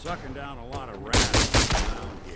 sucking down a lot of rats around here.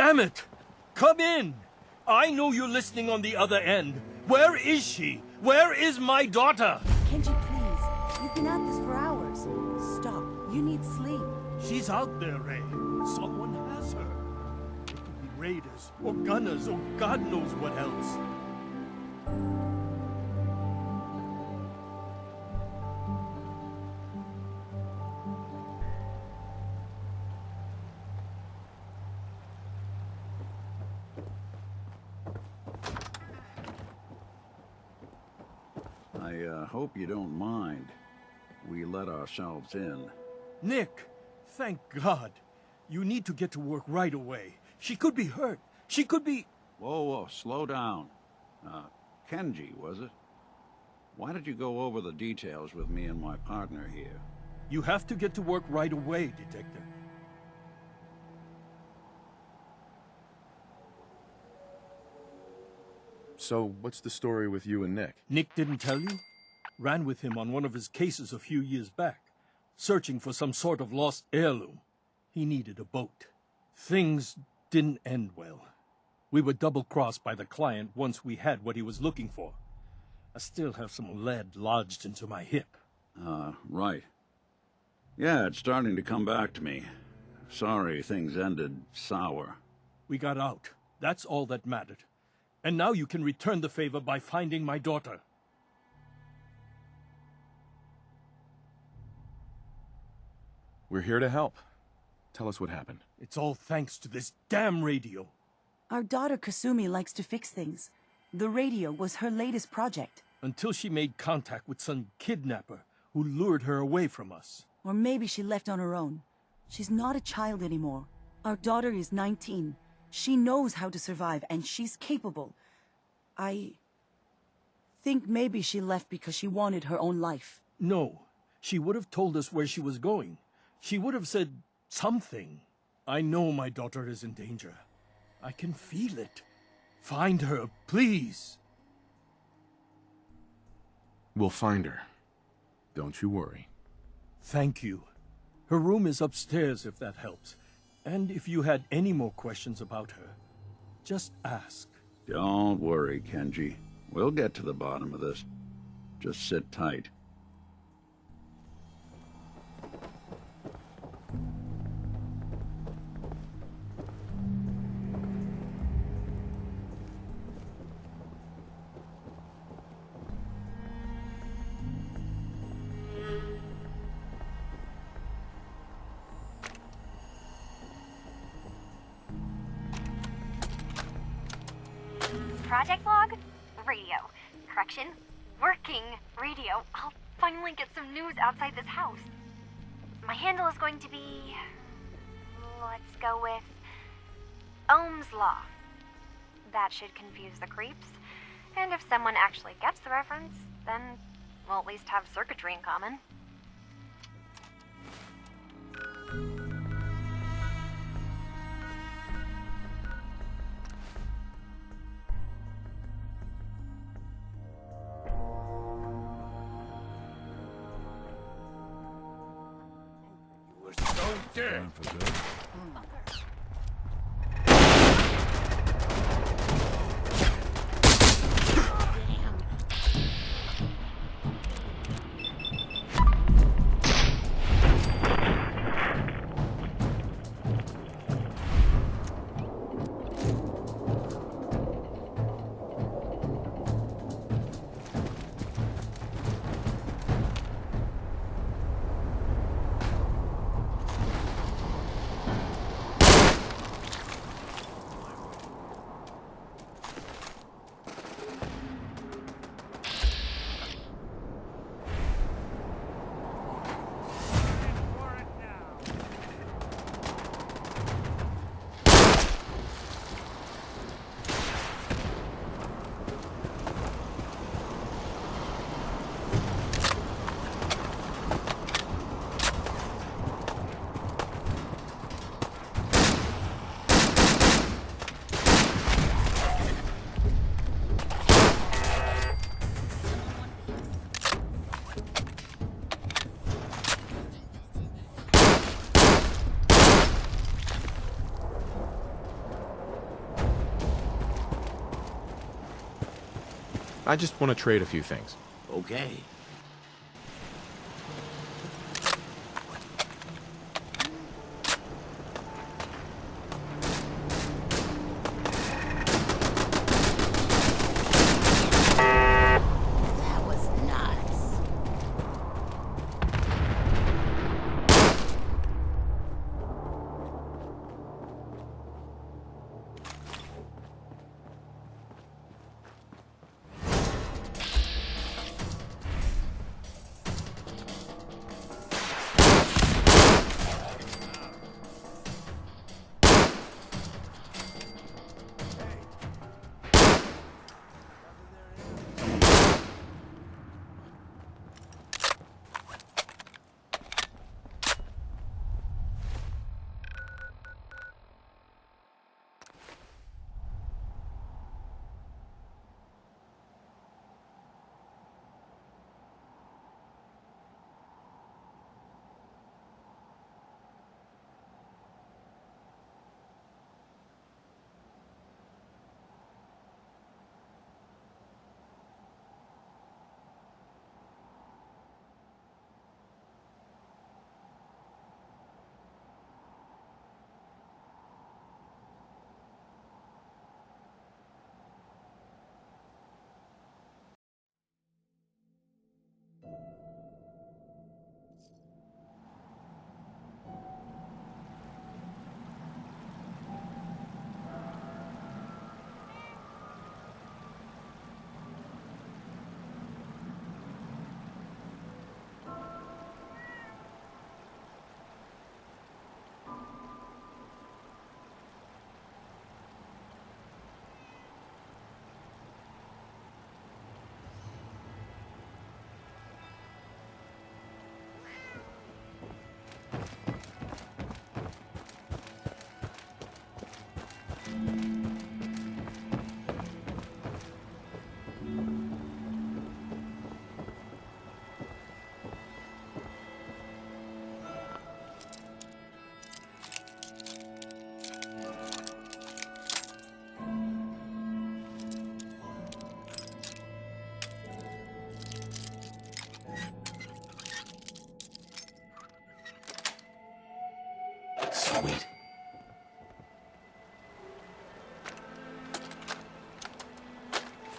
Damn it! Come in! I know you're listening on the other end. Where is she? Where is my daughter? Kenji, please. You've been at this for hours. Stop. You need sleep. She's out there, Ray. Someone has her. It could be raiders, or gunners, or God knows what else. I hope you don't mind. We let ourselves in. Nick, thank God. You need to get to work right away. She could be hurt. She could be... Whoa, slow down. Kenji, was it? Why did you go over the details with me and my partner here? You have to get to work right away, Detective. So, what's the story with you and Nick? Nick didn't tell you? Ran with him on one of his cases a few years back, searching for some sort of lost heirloom. He needed a boat. Things didn't end well. We were double-crossed by the client once we had what he was looking for. I still have some lead lodged into my hip. Right. Yeah, it's starting to come back to me. Sorry things ended sour. We got out. That's all that mattered. And now you can return the favor by finding my daughter. We're here to help. Tell us what happened. It's all thanks to this damn radio. Our daughter Kasumi likes to fix things. The radio was her latest project. Until she made contact with some kidnapper who lured her away from us. Or maybe she left on her own. She's not a child anymore. Our daughter is 19. She knows how to survive, and she's capable. I think maybe she left because she wanted her own life. No, she would have told us where she was going. She would have said something. I know my daughter is in danger. I can feel it. Find her, please. We'll find her. Don't you worry. Thank you. Her room is upstairs if that helps. And if you had any more questions about her, just ask. Don't worry, Kenji. We'll get to the bottom of this. Just sit tight. Project log? Radio. Correction? Working radio. I'll finally get some news outside this house. My handle is going to be... let's go with... Ohm's Law. That should confuse the creeps. And if someone actually gets the reference, then we'll at least have circuitry in common. Time for good. I just want to trade a few things. Okay. That was nuts. Sweet.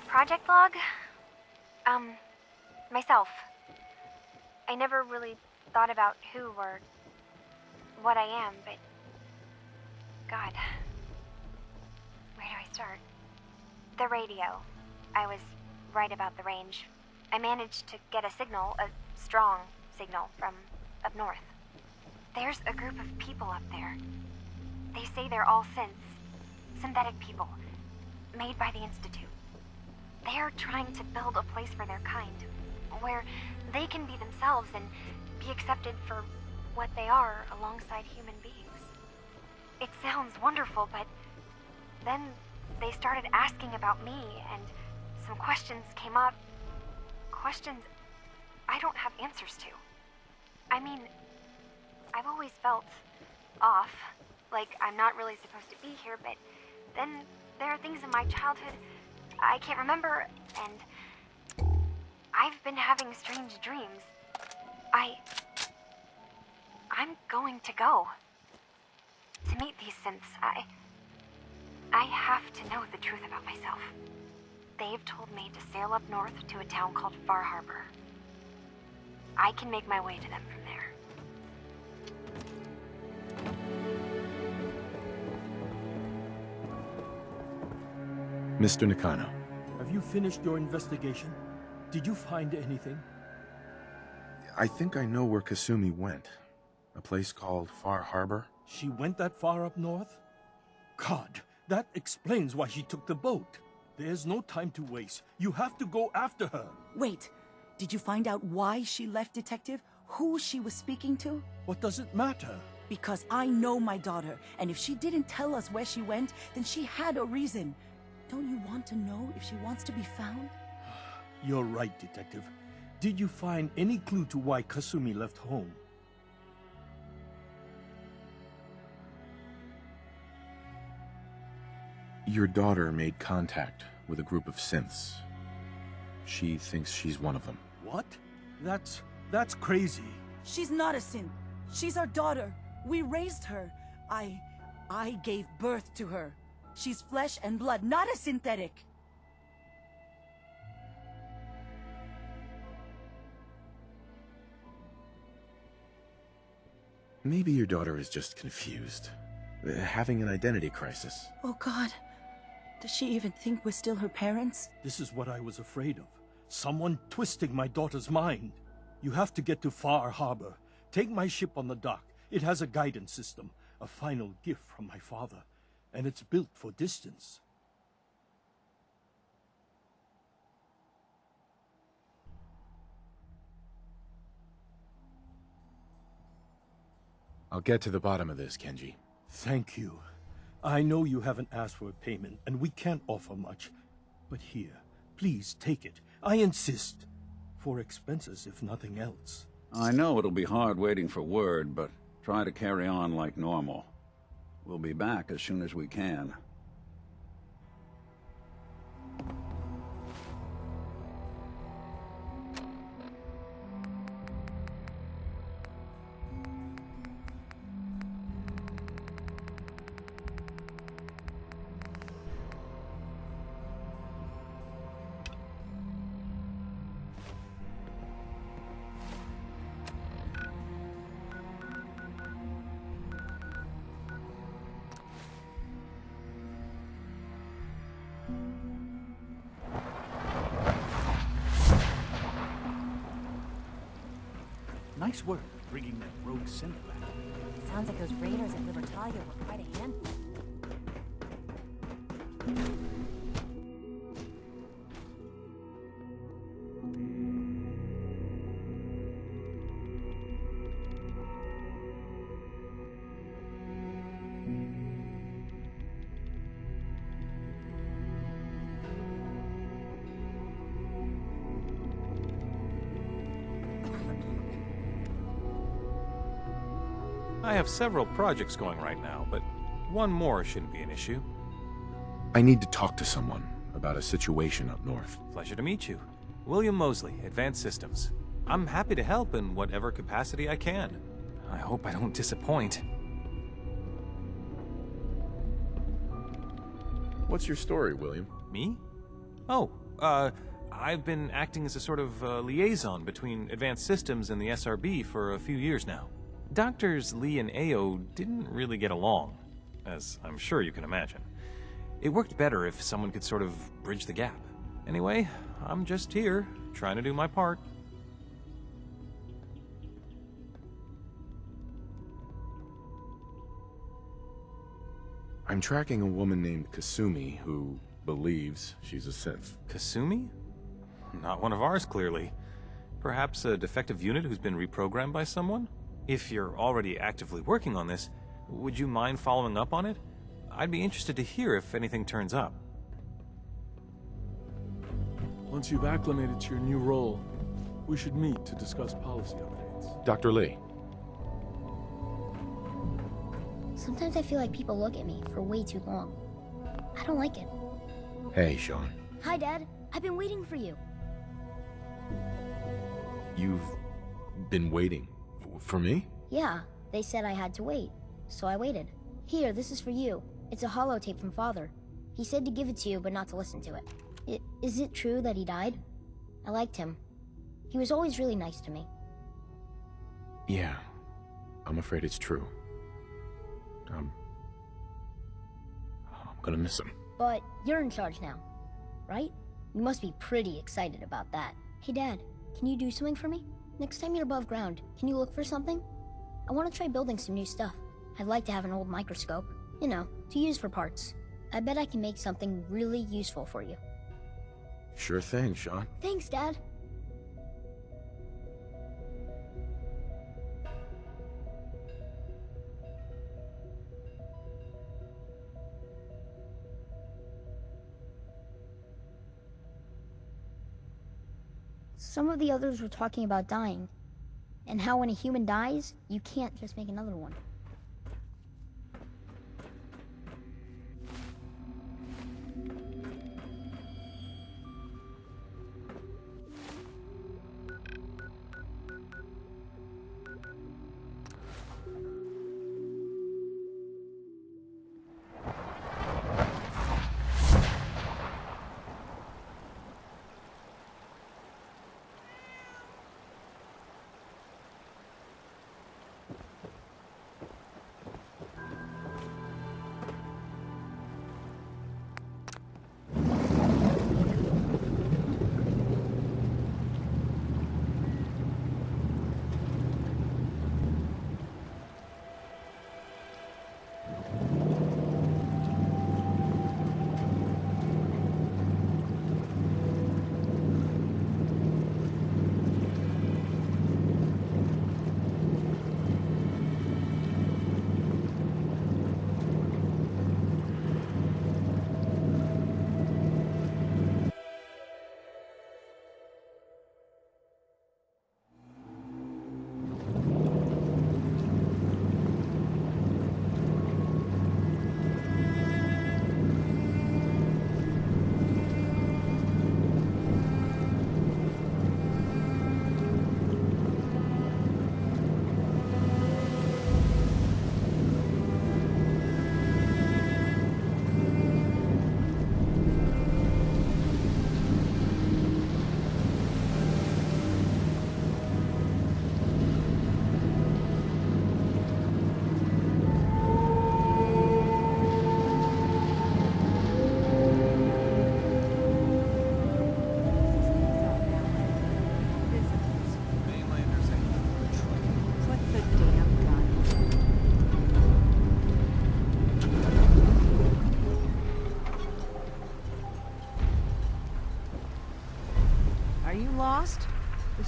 Project log? Myself. I never really thought about who or what I am, but God. Where do I start? The radio. I was right about the range. I managed to get a signal, a strong signal, from up north. There's a group of people up there. They say they're all synthetic people, made by the Institute. They're trying to build a place for their kind, where they can be themselves and be accepted for what they are alongside human beings. It sounds wonderful, but then they started asking about me, and some questions came up. Questions I don't have answers to. I mean, I've always felt off, like I'm not really supposed to be here, but then there are things in my childhood I can't remember, and I've been having strange dreams. I'm going to go to meet these synths. I have to know the truth about myself. They've told me to sail up north to a town called Far Harbor. I can make my way to them from there. Mr. Nakano. Have you finished your investigation? Did you find anything? I think I know where Kasumi went. A place called Far Harbor. She went that far up north? God, that explains why she took the boat. There's no time to waste. You have to go after her. Wait, did you find out why she left, Detective? Who she was speaking to? What does it matter? Because I know my daughter, and if she didn't tell us where she went, then she had a reason. Don't you want to know if she wants to be found? You're right, Detective. Did you find any clue to why Kasumi left home? Your daughter made contact with a group of synths. She thinks she's one of them. What? That's crazy. She's not a synth. She's our daughter. We raised her. I gave birth to her. She's flesh and blood, not a synthetic. Maybe your daughter is just confused. Having an identity crisis. Oh God. Does she even think we're still her parents? This is what I was afraid of. Someone twisting my daughter's mind. You have to get to Far Harbor. Take my ship on the dock. It has a guidance system, a final gift from my father, and it's built for distance. I'll get to the bottom of this, Kenji. Thank you. I know you haven't asked for a payment, and we can't offer much. But here, please take it. I insist. For expenses, if nothing else. I know it'll be hard waiting for word, but try to carry on like normal. We'll be back as soon as we can. Nice work bringing that rogue synth back. Sounds like those raiders at Libertalia were quite a handful. I have several projects going right now, but one more shouldn't be an issue. I need to talk to someone about a situation up north. Pleasure to meet you. William Mosley, Advanced Systems. I'm happy to help in whatever capacity I can. I hope I don't disappoint. What's your story, William? Me? Oh, I've been acting as a sort of liaison between Advanced Systems and the SRB for a few years now. Doctors Lee and Ao didn't really get along, as I'm sure you can imagine. It worked better if someone could sort of bridge the gap. Anyway, I'm just here, trying to do my part. I'm tracking a woman named Kasumi who believes she's a synth. Kasumi? Not one of ours, clearly. Perhaps a defective unit who's been reprogrammed by someone? If you're already actively working on this, would you mind following up on it? I'd be interested to hear if anything turns up. Once you've acclimated to your new role, we should meet to discuss policy updates. Dr. Lee. Sometimes I feel like people look at me for way too long. I don't like it. Hey, Sean. Hi, Dad. I've been waiting for you. You've been waiting for me? Yeah, they said I had to wait, so I waited. Here, this is for you. It's a holotape from Father. He said to give it to you, but not to listen to it. Is it true that he died? I liked him. He was always really nice to me. Yeah, I'm afraid it's true. I'm gonna miss him. But you're in charge now, right? You must be pretty excited about that. Hey, Dad, can you do something for me? Next time you're above ground, can you look for something? I want to try building some new stuff. I'd like to have an old microscope, you know, to use for parts. I bet I can make something really useful for you. Sure thing, Sean. Thanks, Dad. Some of the others were talking about dying, and how when a human dies, you can't just make another one.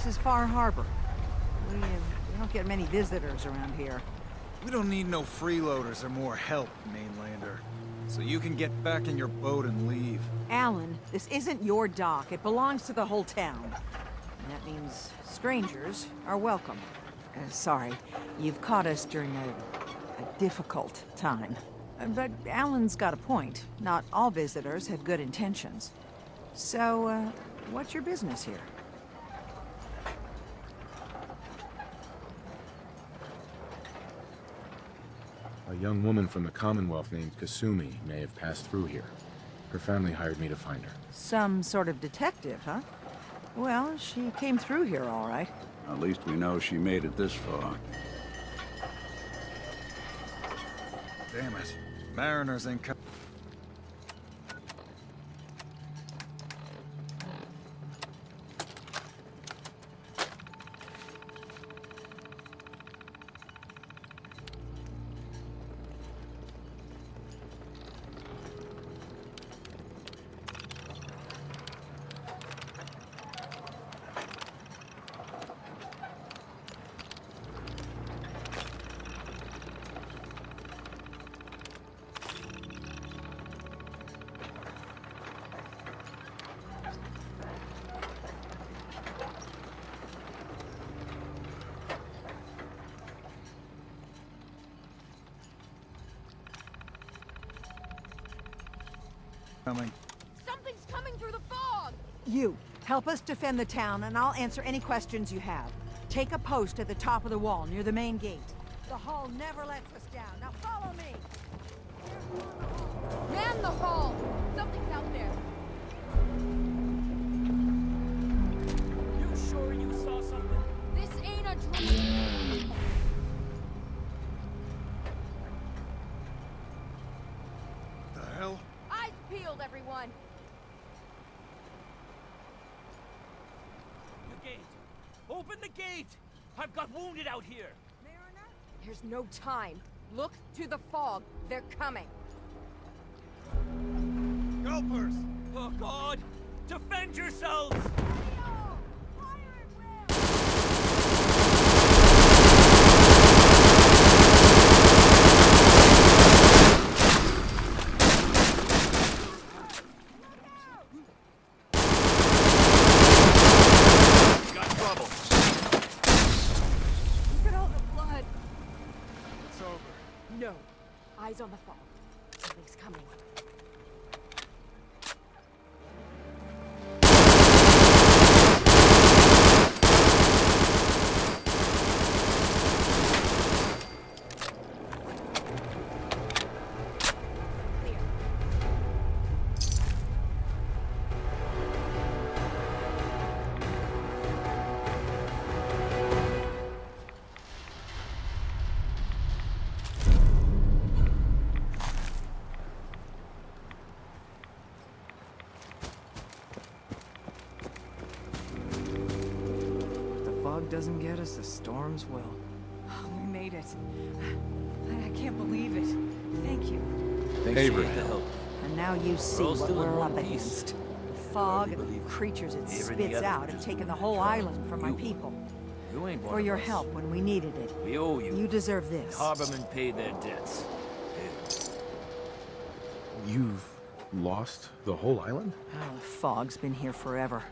is Far Harbor. We don't get many visitors around here. We don't need no freeloaders or more help, mainlander. So you can get back in your boat and leave. Alan, this isn't your dock. It belongs to the whole town. And that means strangers are welcome. Sorry, you've caught us during a difficult time. But Alan's got a point. Not all visitors have good intentions. So, what's your business here? A young woman from the Commonwealth named Kasumi may have passed through here. Her family hired me to find her. Some sort of detective, huh? Well, she came through here all right. At least we know she made it this far. Damn it. Mariners ain't co- coming. Something's coming through the fog! You, help us defend the town, and I'll answer any questions you have. Take a post at the top of the wall, near the main gate. The hall never lets us down. Now follow me! Man the hall! Something's out there. You sure you saw something? This ain't a dream. The hell? Eyes peeled, everyone. The gate! Open the gate! I've got wounded out here! There's no time. Look to the fog. They're coming. Gulpers! Oh God! Defend yourselves! Got trouble. Look at all the blood. It's over. No. Eyes on the fog. Something's coming. If the fog doesn't get us, the storms will. Oh, we made it. I can't believe it. Thank you. Avery. And now you see what we're up against. The fog and the creatures it spits out have taken the whole island from my people. You ain't one For of your us. help when we needed it. We owe you. You deserve this. Harbormen paid their debts. You've lost the whole island? Oh, the fog's been here forever.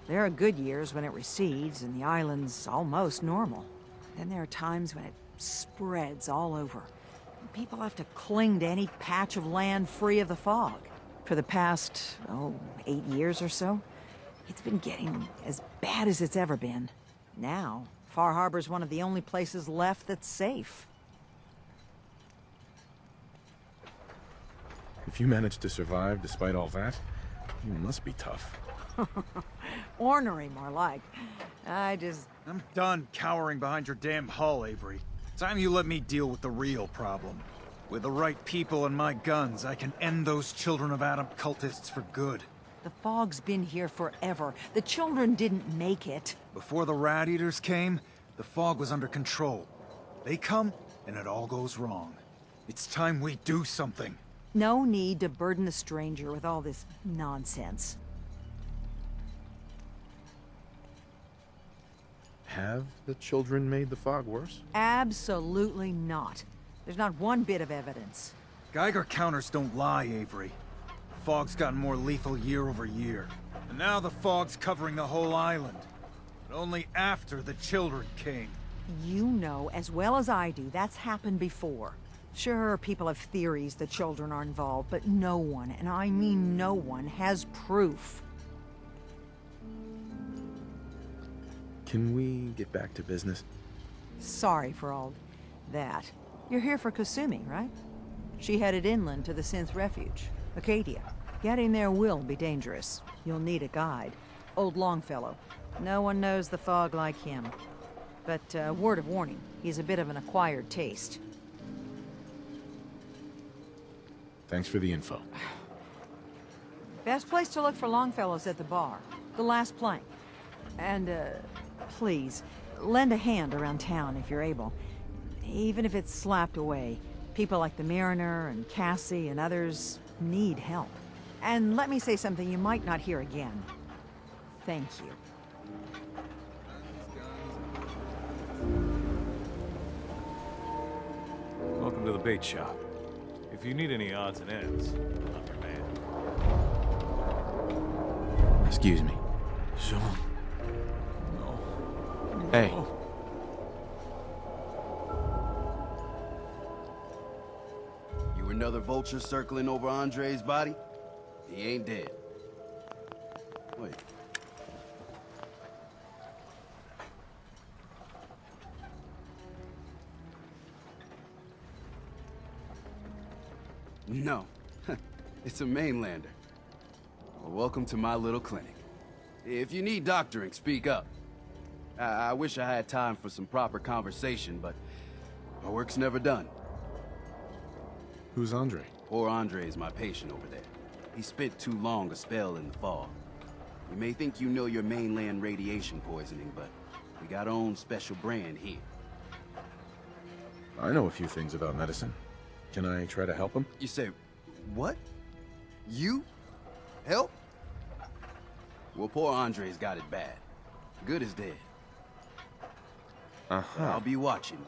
There are good years when it recedes and the island's almost normal. Then there are times when it spreads all over. And people have to cling to any patch of land free of the fog. For the past, 8 years or so, it's been getting as bad as it's ever been. Now, Far Harbor's one of the only places left that's safe. If you managed to survive despite all that, you must be tough. Ornery, more like. I'm done cowering behind your damn hull, Avery. Time you let me deal with the real problem. With the right people and my guns, I can end those Children of Adam cultists for good. The fog's been here forever. The children didn't make it. Before the Rat Eaters came, the fog was under control. They come, and it all goes wrong. It's time we do something. No need to burden the stranger with all this nonsense. Have the children made the fog worse? Absolutely not. There's not one bit of evidence. Geiger counters don't lie, Avery. The fog's gotten more lethal year over year. And now the fog's covering the whole island. But only after the children came. You know as well as I do that's happened before. Sure, people have theories the children are involved, but no one, and I mean no one, has proof. Can we get back to business? Sorry for all that. You're here for Kasumi, right? She headed inland to the Synth Refuge, Acadia. Getting there will be dangerous. You'll need a guide. Old Longfellow. No one knows the fog like him. But, word of warning, he's a bit of an acquired taste. Thanks for the info. Best place to look for Longfellow's at the bar. The last plank. And, please, lend a hand around town if you're able. Even if it's slapped away. People like the Mariner and Cassie and others need help. And let me say something you might not hear again. Thank you. Welcome to the bait shop. If you need any odds and ends, I'm your man. Excuse me. Sean. No. Hey. No. You another vulture circling over Andre's body? He ain't dead. Wait. No. It's a mainlander. Well, welcome to my little clinic. If you need doctoring, speak up. I wish I had time for some proper conversation, but my work's never done. Who's Andre? Poor Andre is my patient over there. He spent too long a spell in the fog. You may think you know your mainland radiation poisoning, but we got our own special brand here. I know a few things about medicine. Can I try to help him? You say, what? You? Help? Well, poor Andre's got it bad. Good is dead. Uh-huh. I'll be watching.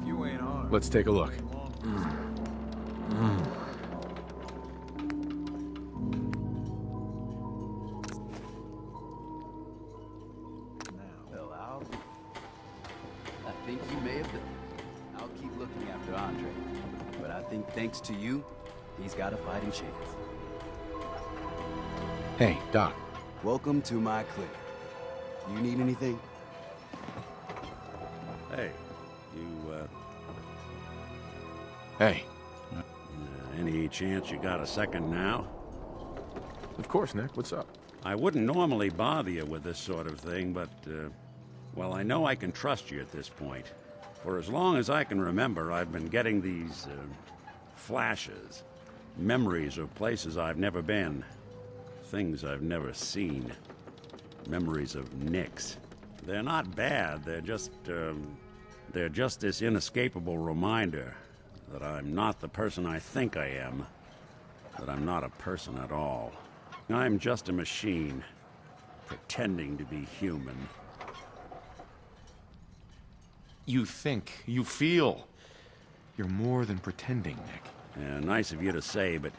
You ain't armed. Let's take a look. Well, I think you may have done. I'll keep looking after Andre. But I think thanks to you, he's got a fighting chance. Hey, Doc. Welcome to my clinic. You need anything? Hey, you, Hey. any chance you got a second now? Of course, Nick. What's up? I wouldn't normally bother you with this sort of thing, but, well, I know I can trust you at this point. For as long as I can remember, I've been getting these, flashes. Memories of places I've never been. Things I've never seen. Memories of Nicks. They're not bad, they're just this inescapable reminder that I'm not the person I think I am. That I'm not a person at all. I'm just a machine, pretending to be human. You think, you feel. You're more than pretending, Nick. Yeah, nice of you to say, but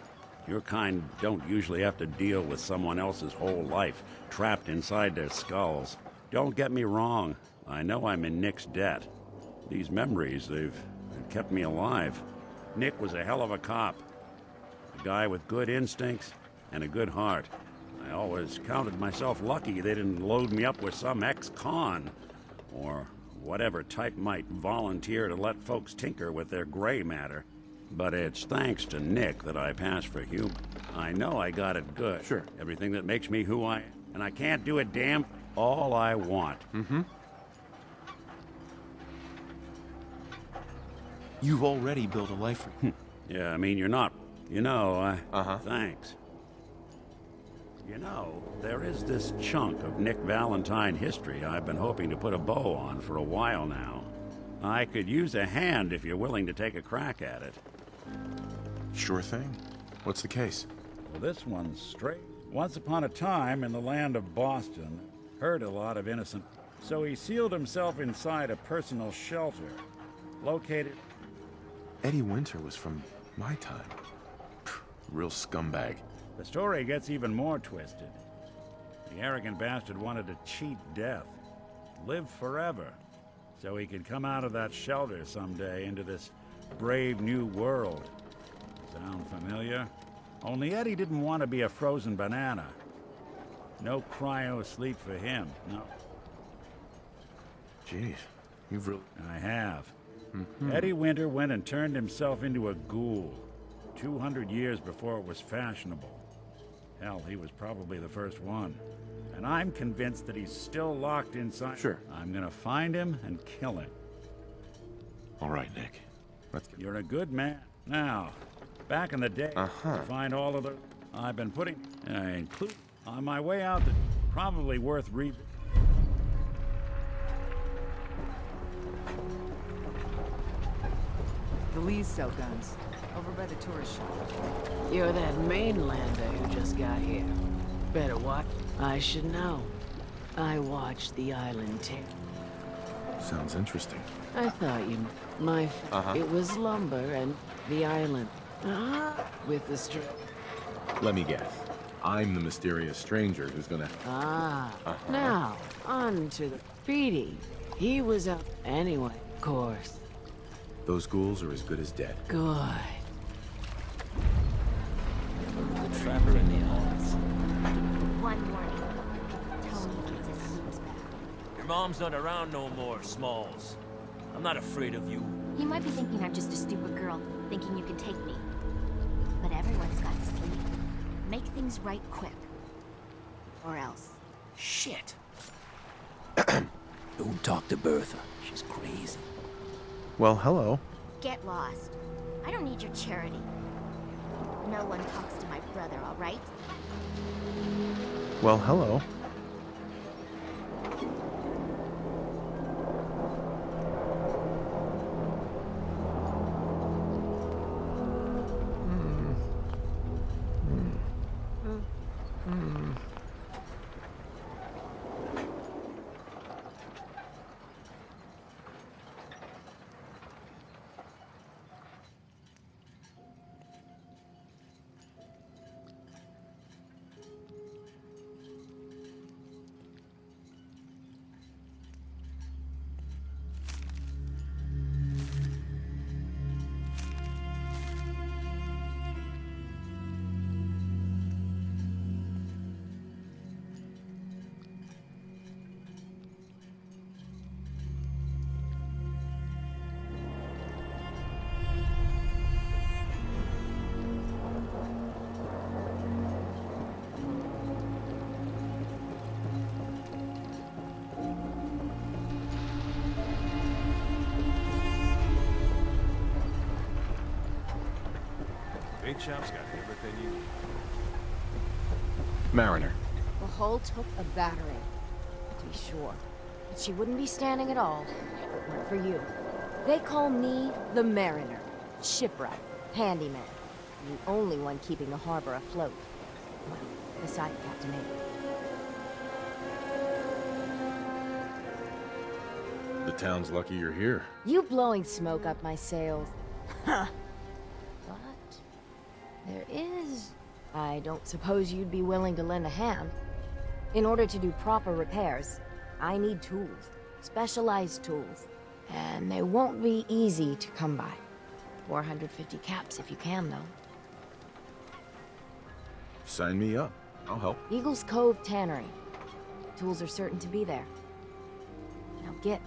your kind don't usually have to deal with someone else's whole life, trapped inside their skulls. Don't get me wrong, I know I'm in Nick's debt. These memories, they've kept me alive. Nick was a hell of a cop. A guy with good instincts and a good heart. I always counted myself lucky they didn't load me up with some ex-con, or whatever type might volunteer to let folks tinker with their gray matter. But it's thanks to Nick that I pass for human. I know I got it good. Sure. Everything that makes me who I am. And I can't do it damn all I want. Mm-hmm. You've already built a life for you. Yeah, I mean, you're not... You know, thanks. You know, there is this chunk of Nick Valentine history I've been hoping to put a bow on for a while now. I could use a hand if you're willing to take a crack at it. Sure thing. What's the case? Well, this one's straight. Once upon a time in the land of Boston, hurt a lot of innocent. So he sealed himself inside a personal shelter, located... Eddie Winter was from my time. Real scumbag. The story gets even more twisted. The arrogant bastard wanted to cheat death, live forever, so he could come out of that shelter someday into this brave new world. Sound familiar? Only Eddie didn't want to be a frozen banana. No cryo sleep for him, no. Jeez, you've really... I have. Eddie Winter went and turned himself into a ghoul, 200 years before it was fashionable. Hell, he was probably the first one. And I'm convinced that he's still locked inside. Sure. I'm gonna find him and kill him. All right, Nick. Let's get... You're a good man. Now, back in the day, to find all of the... I've been putting... include on my way out that probably worth reading. The Lees sell guns. Over by the tourist shop. You're that mainlander who just got here. Better watch. I should know. I watched the island tale. Sounds interesting. I thought you... It was lumber and the island. With the Let me guess. I'm the mysterious stranger who's gonna... Now, on to the Petey. He was up anyway, of course. Those ghouls are as good as dead. Good. The trapper in the islands. One warning. Tony needs his keys back. Your mom's not around no more, Smalls. I'm not afraid of you. You might be thinking I'm just a stupid girl, thinking you can take me. But everyone's got to sleep. Make things right quick. Or else. Shit. Don't talk to Bertha. She's crazy. Well, hello. Get lost. I don't need your charity. No one talks to my brother, all right? Well, hello. Bait shop's got everything you need. Mariner. The hull took a battering, to be sure. But she wouldn't be standing at all if it weren't for you. They call me the Mariner, shipwright, handyman, and the only one keeping the harbor afloat. Well, beside Captain A. The town's lucky you're here. You blowing smoke up my sails. Huh. But there is... I don't suppose you'd be willing to lend a hand. In order to do proper repairs, I need tools. Specialized tools. And they won't be easy to come by. 450 caps if you can, though. Sign me up. I'll help. Eagles Cove Tannery. Tools are certain to be there. Now get.